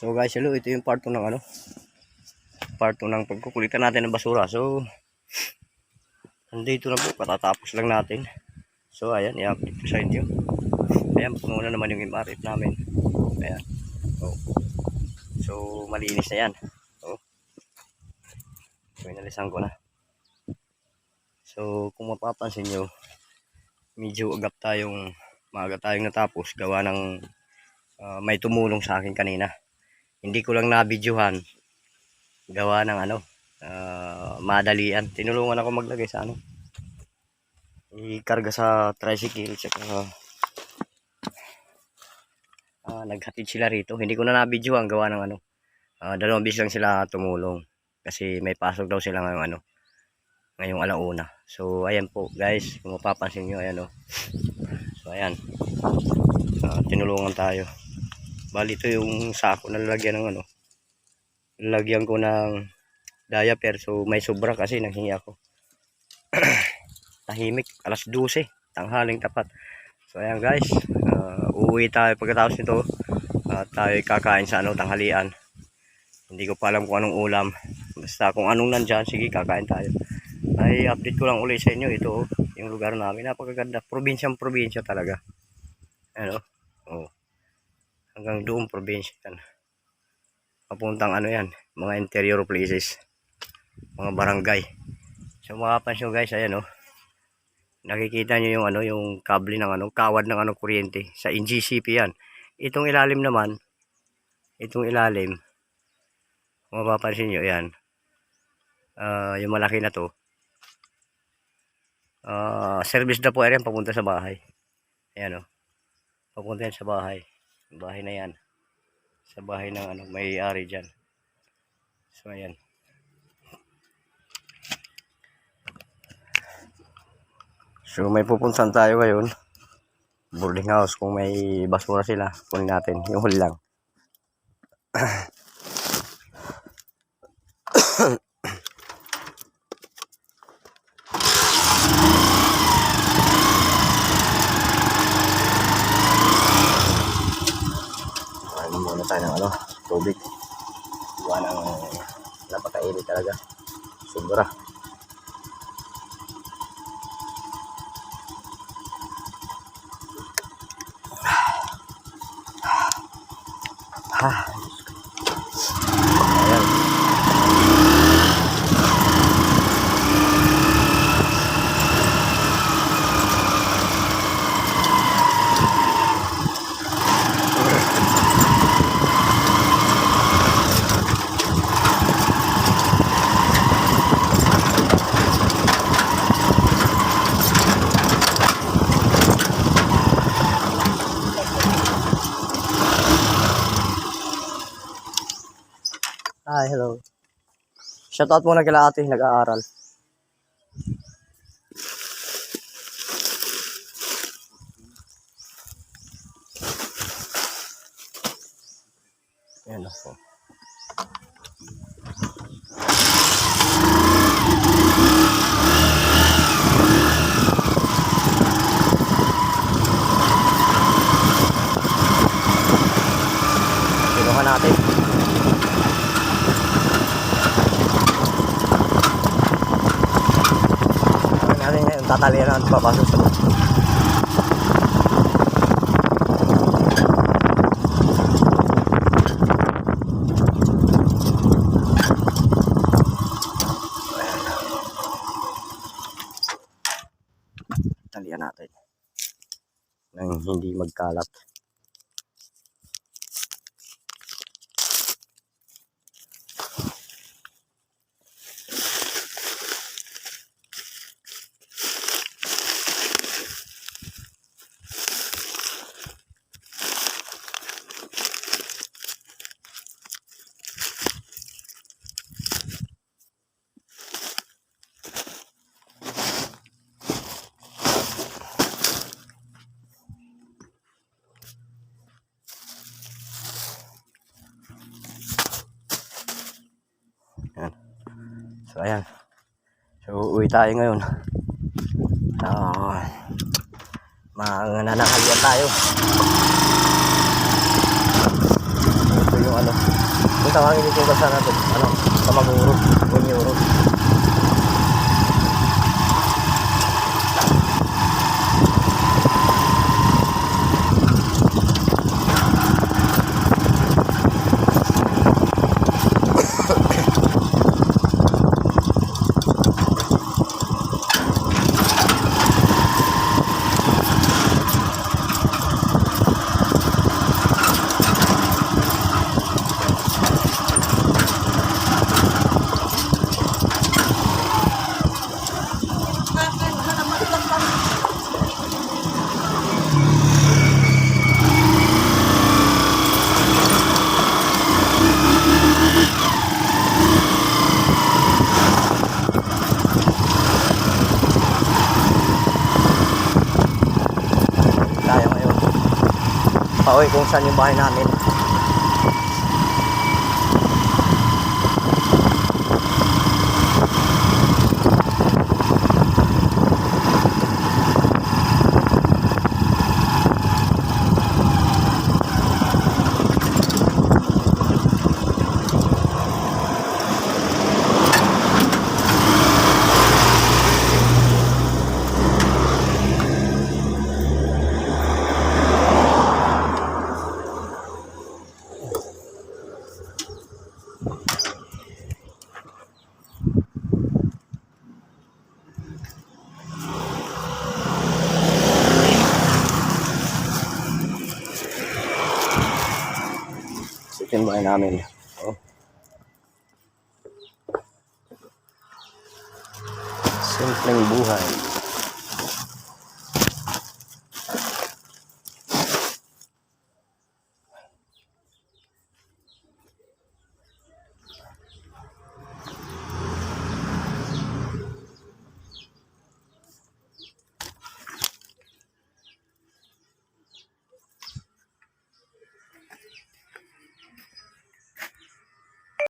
So guys, hello, ito yung part 2 ng part 2 ng pagkukulitan natin ng basura. So nandito na po, patatapos lang natin. So ayan, i-update ko sa inyo. Ayan, muna naman yung MRF namin. Ayan. So malinis na yan. So inalisan ko na. So kung mapapansin nyo, medyo maaga tayong natapos gawa ng may tumulong sa akin kanina. Hindi ko lang na-videohan gawa ng madalian. Tinulungan ako maglagay sa ikarga sa tricycle, saka naghatid sila rito. Hindi ko na na-videohan gawa ng dalawang bis lang sila tumulong kasi may pasok daw sila ngayong alauna. So ayan po guys, kung mapapansin nyo, ayan so ayan, tinulungan tayo. Bali ito yung sako na lalagyan ng lalagyan ko ng diaper. So may sobra kasi nanghingi ako. Tahimik, alas 12, tanghaling tapat. So ayan guys, uuwi tayo pagkatapos nito at tayo kakain sa tanghalian. Hindi ko pa alam kung anong ulam, basta kung anong nandyan, sige kakain tayo. Ay update ko lang ulit sa inyo. Ito yung lugar namin, napakaganda, probinsya talaga. Hanggang doon probinsya yan, papuntang yan, mga interior places, mga barangay. So makapansin guys, ayan nakikita nyo yung yung kable ng kawad ng kuryente sa NGCP yan. Itong ilalim naman, kung mapapansin nyo yan, yung malaki na to, service na po yan papunta sa bahay. Ayan papunta yan sa bahay. Bahay na yan, sa bahay ng may-ari dyan. So ayan, so may pupuntahan tayo ngayon, boarding house. Kung may basura sila, kunin natin yung huli lang. Muna tayo ng tubig. Gawa ng napakainit talaga, sobra. Ayan. Hi, hello. Shoutout muna kila ate, nag-aaral. Ayan ako. Pinuha natin. Tatalian ang papasok sa loob. Talian natin nang hindi magkalat. Ayan. So ayan, so uwi tayo ngayon. Manananghalian tayo. Ito yung ano. Yung tawagin dito yung kalsada natin, ano, sa Magurot, Bunyurot. Tayo ngayon. Pauwi kung saan yung bahay namin. Ito yung bahay namin. Oh. Simpleng buhay.